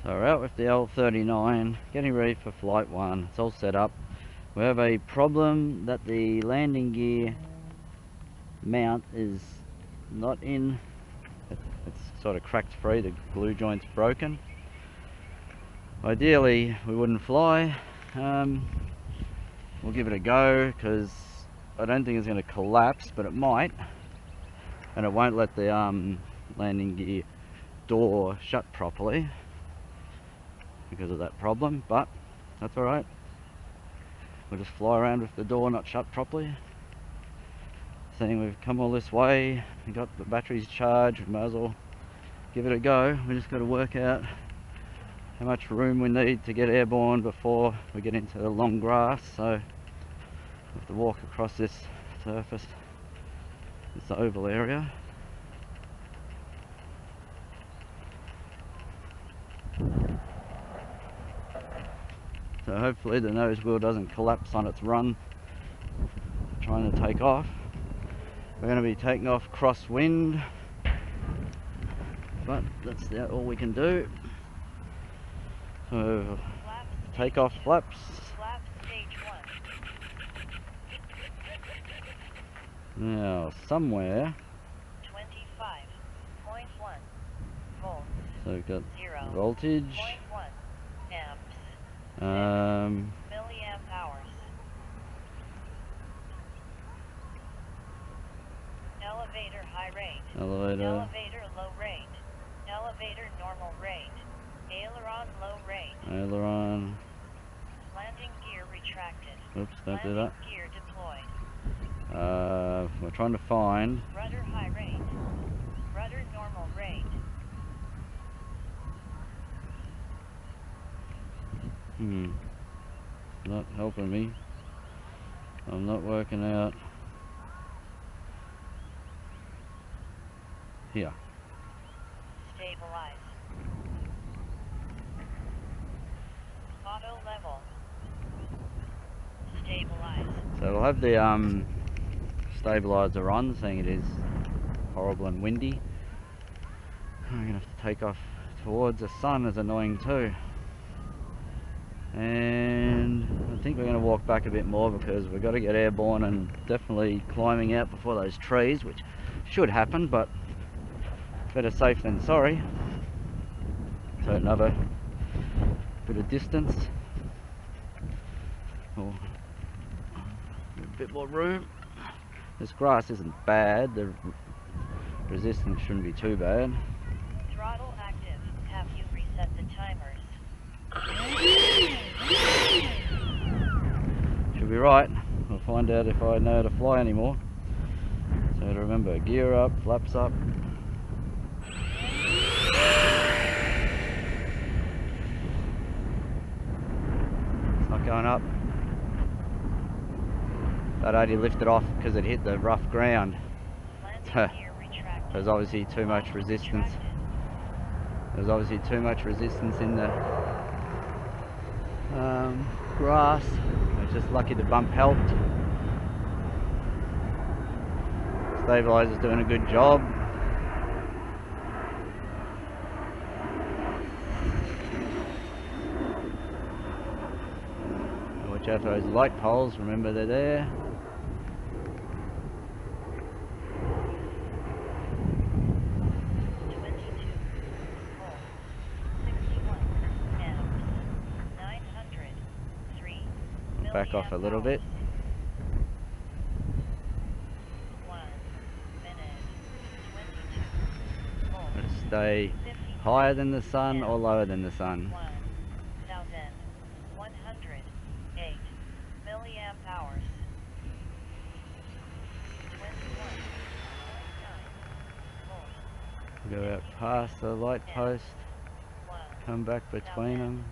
So we're out with the L-39, getting ready for flight 1. It's all set up. We have a problem that the landing gear mount is not in. It's sort of cracked free, the glue joint's broken. Ideally we wouldn't fly. We'll give it a go because I don't think it's going to collapse, but it might. And it won't let the landing gear door shut properly because of that problem, but that's alright. We'll just fly around with the door not shut properly. Seeing we've come all this way, we got the batteries charged, we might as well give it a go. We just got to work out how much room we need to get airborne before we get into the long grass. So we have to walk across this surface, this oval area. So hopefully the nose wheel doesn't collapse on its run trying to take off. We're going to be taking off crosswind, but that's all we can do. So take off flaps. Now somewhere 25.1 volts. So we've got voltage. Milliamp hours. Elevator high rate. Elevator low rate. Elevator normal rate. Aileron low rate. Aileron. Landing gear retracted. Oops, don't do that. Gear deployed. We're trying to find rudder high rate. Rudder normal rate. Not helping me. I'm not working out. Here. Stabilize. Auto level. Stabilize. So we'll have the stabilizer on, seeing it is horrible and windy. I'm gonna have to take off towards the sun, is annoying too. And I think we're going to walk back a bit more because we've got to get airborne and definitely climbing out before those trees, which should happen, but better safe than sorry. So another bit of distance, or a bit more room. This grass isn't bad, the resistance shouldn't be too bad. Throttle active. Have you reset the timers? Should be right. We'll find out if I know how to fly anymore. So remember, gear up, flaps up. It's not going up. That only lifted off because it hit the rough ground. There's obviously too much resistance. There's obviously too much resistance in the grass. I was just lucky the bump helped. Stabilizer's doing a good job. Watch out for those light poles, remember they're there. Back off a little bit. 1 minute, 22 volts. Let's stay higher than the sun or lower than the sun. 1,108 milliamp hours. 21.9 volts. Go out past the light post, come back between them.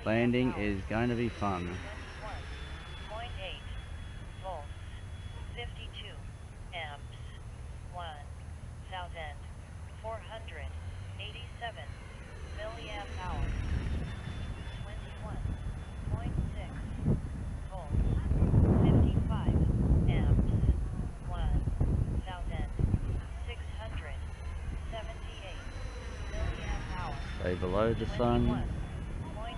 Landing is going to be fun. 21.8 volts, 52 amps, 1,487 milliamp hours, 21.6 volts, 55 amps, 1,678 below the sun. 21.5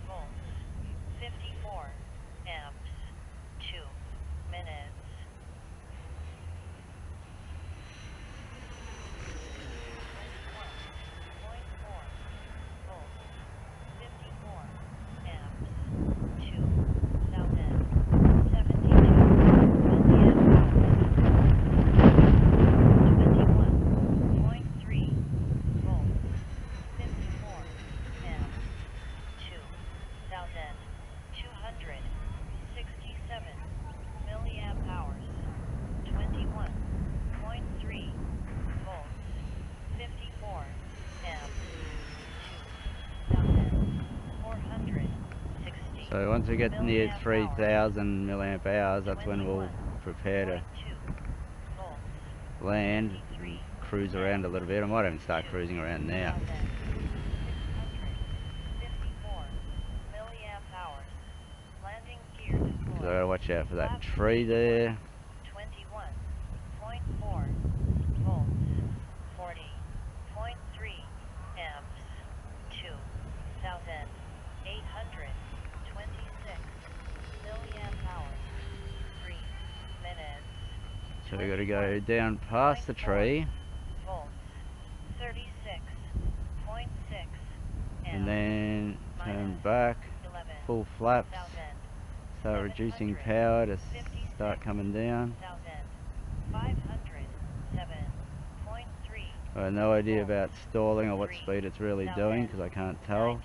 volts, 54 amps, 2 minutes. So once we get near 3,000 milliamp hours, that's when we'll prepare to land and cruise around a little bit. I might even start cruising around now. So I gotta watch out for that tree there. 21.4 volts, 40.3 amps, 2,826 milliamp hours, 3 minutes. So we gotta go down past the tree, volts, 36.6 and then turn back, full flaps, start reducing power to start coming down. I have no idea about stalling or what speed it's really doing because I can't tell.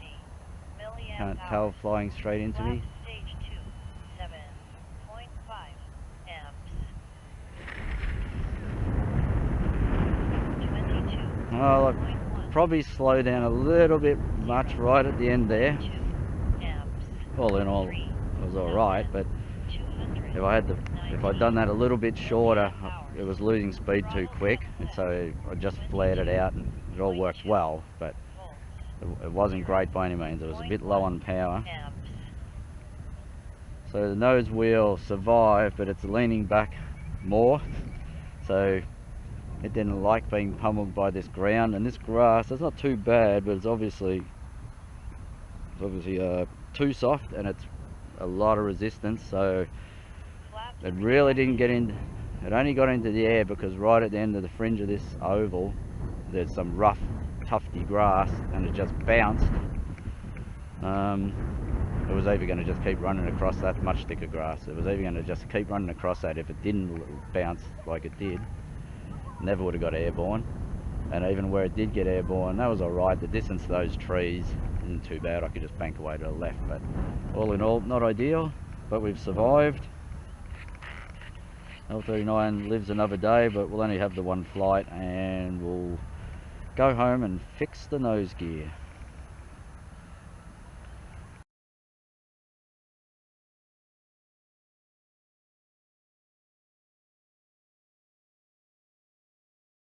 Can't tell flying straight into me. Stage 2, 7.5 amps. 22. Well, I'll probably slow down a little bit much right at the end there. All in all, it was alright, but if I'd done that a little bit shorter, it was losing speed too quick, and so I just flared it out and it all worked well, but it wasn't great by any means. It was a bit low on power. So the nose wheel survived, but it's leaning back more, so it didn't like being pummeled by this ground, and this grass, it's not too bad, but it's obviously too soft, and it's a lot of resistance, so it really didn't get in. It only got into the air because right at the end of the fringe of this oval there's some rough tufty grass, and it just bounced. It was either going to just keep running across that much thicker grass. It was either going to just keep running across that if it didn't bounce like it did. Never would have got airborne. And even where it did get airborne, that was alright. The distance to those trees isn't too bad. I could just bank away to the left, but all in all, not ideal, but we've survived. L-39 lives another day, but we'll only have the one flight, and we'll go home and fix the nose gear.